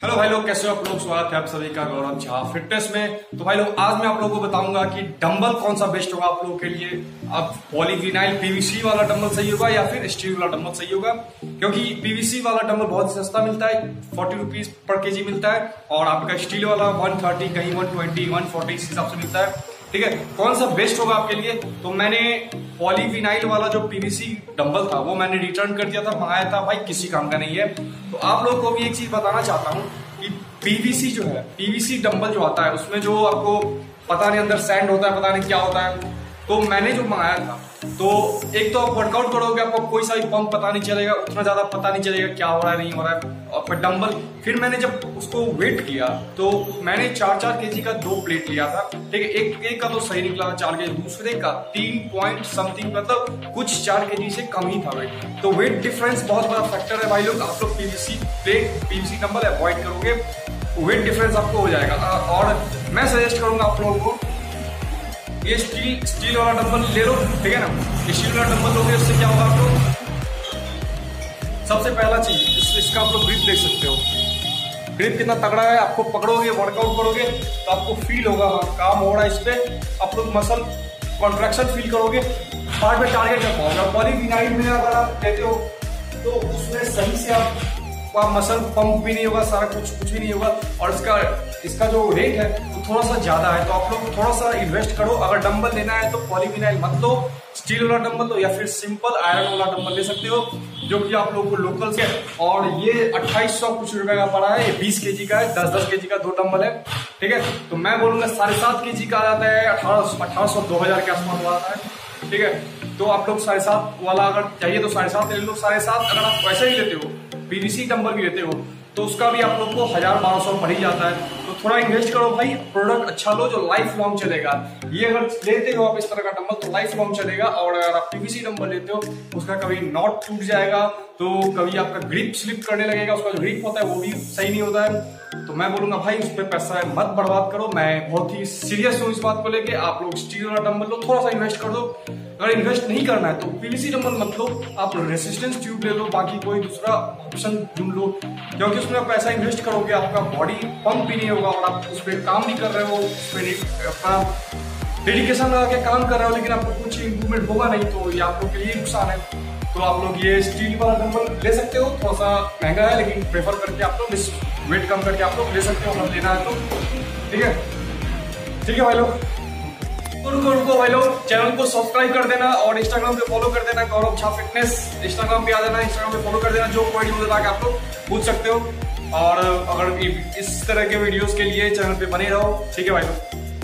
Hello भाई लोग, कैसे हो आप लोग। स्वागत है आप सभी का गौरव झा फिटनेस में। तो भाई लोग, आज मैं आप लोगों को बताऊंगा कि डंबल कौन सा बेस्ट होगा आप लोगों के लिए। अब पॉलीविनाइल पीवीसी वाला डंबल सही होगा या फिर स्टील वाला डंबल सही होगा, क्योंकि पीवीसी वाला डंबल बहुत सस्ता मिलता है, 40 रुपीज पर केजी मिलता है, और आपका स्टील वाला 130 कहीं 120 140 इस हिसाब से मिलता है। ठीक है, कौन सा बेस्ट होगा आपके लिए। तो मैंने पॉलीविनाइल वाला जो पीवीसी डंबल था वो मैंने रिटर्न कर दिया था, मंगाया था भाई, किसी काम का नहीं है। तो आप लोगों को भी एक चीज बताना चाहता हूँ कि पीवीसी जो है, पीवीसी डंबल जो आता है उसमें जो आपको पता नहीं अंदर सैंड होता है, पता नहीं क्या होता है। तो मैंने जो मंगाया था, तो एक तो आप वर्कआउट करोगे, आपको कोई सा भी पंप पता नहीं चलेगा, उतना ज्यादा पता नहीं चलेगा क्या हो रहा है नहीं हो रहा है। और डंबल फिर मैंने जब उसको वेट किया तो मैंने 4-4 केजी का 2 प्लेट लिया था। ठीक है, एक का तो सही निकला 4 केजी, दूसरे का 3 पॉइंट समथिंग, मतलब कुछ 4 केजी से कम ही था वेट। तो वेट डिफरेंस बहुत बड़ा फैक्टर है भाई लोग। आप लोग PVC plate, PVC dumbbell avoid करोगे, वेट डिफरेंस आपको हो जाएगा। और मैं सजेस्ट करूंगा आप लोगों को ये स्टील वाला डंबल ले लो। ठीक है ना, स्टील वाला डंबल लोगे, उससे क्या होगा आप लोग, सबसे पहला चीज इसका आप लोग ग्रिप देख सकते हो। ग्रिप कितना तगड़ा है, आपको पकड़ोगे वर्कआउट करोगे तो आपको फील होगा काम हो रहा है इस पे। आप लोग मसल कॉन्ट्रैक्शन फील करोगे, हार्ट में टारगेट कर पाओगे। पॉलीविनाइल में अगर आप लेते हो तो उसमें सही से आप मसल पंप भी नहीं होगा, सारा कुछ भी नहीं होगा। और इसका जो रेट है वो थोड़ा सा ज्यादा है, तो आप लोग थोड़ा सा इन्वेस्ट करो। अगर डंबल लेना है तो पॉलीविनाइल मत लो, स्टील वाला डंबल लो, या फिर सिंपल आयरन वाला डंबल ले सकते हो, जो कि आप लोगों को लोकल से। और ये 2800 कुछ रुपए का पड़ा है, ये 20 केजी का है, 10-10 केजी का 2 डंबल है। ठीक है, तो मैं बोलूंगा 7.5 केजी का आ जाता है 1800 2000 के आसपास आता है। ठीक है, तो आप लोग 7.5 वाला अगर चाहिए तो 7.5 ले लो। 7.5 अगर आप वैसे ही लेते हो, पीवीसी डंबल भी लेते हो, तो उसका भी आप लोग को 1000-1200 पड़ ही जाता है। तो थोड़ा इन्वेस्ट करो भाई, प्रोडक्ट अच्छा लो जो लाइफ लॉन्ग चलेगा। ये अगर लेते हो आप इस तरह का डंबल तो लाइफ लॉन्ग चलेगा। और अगर आप पीवीसी डंबल लेते हो उसका कभी नॉट टूट जाएगा, तो कभी आपका ग्रिप स्लिप करने लगेगा, उसका जो ग्रिप होता है वो भी सही नहीं होता है। तो मैं बोलूंगा भाई उस पर पैसा मत बर्बाद करो। मैं बहुत ही सीरियस हूँ इस बात को लेके। आप लोग स्टील वाला डंबल लो, थोड़ा सा इन्वेस्ट कर दो। अगर इन्वेस्ट नहीं करना है तो पीवीसी डंबल मत लो, आप रेसिस्टेंस ट्यूब ले लो, बाकी कोई दूसरा ऑप्शन ढूंढ लो, क्योंकि उसमें आप पैसा इन्वेस्ट करोगे आपका बॉडी पंप भी नहीं होगा और आप उस पर काम नहीं कर रहे हो, उस पर अपना डेडिकेशन लगा के काम कर रहे हो, लेकिन आपको कुछ इंप्रूवमेंट होगा नहीं, तो ये आप लोग के लिए नुकसान है। तो आप लोग ये स्टील वाला डंबल ले सकते हो, थोड़ा सा महंगा है, लेकिन प्रेफर करके आप लोग वेट कम करके आप लोग ले सकते हो अगर लेना है तो। ठीक है, ठीक है भाई लोग, रुको भाई लोग, चैनल को सब्सक्राइब कर देना और इंस्टाग्राम पे फॉलो कर देना, गौरव झा फिटनेस। इंस्टाग्राम पे आ जाना, इंस्टाग्राम पे फॉलो कर देना, जो कोई वीडियो लगा के आप लोग पूछ सकते हो। और अगर इस तरह के वीडियोस के लिए चैनल पे बने रहो। ठीक है भाई लोग।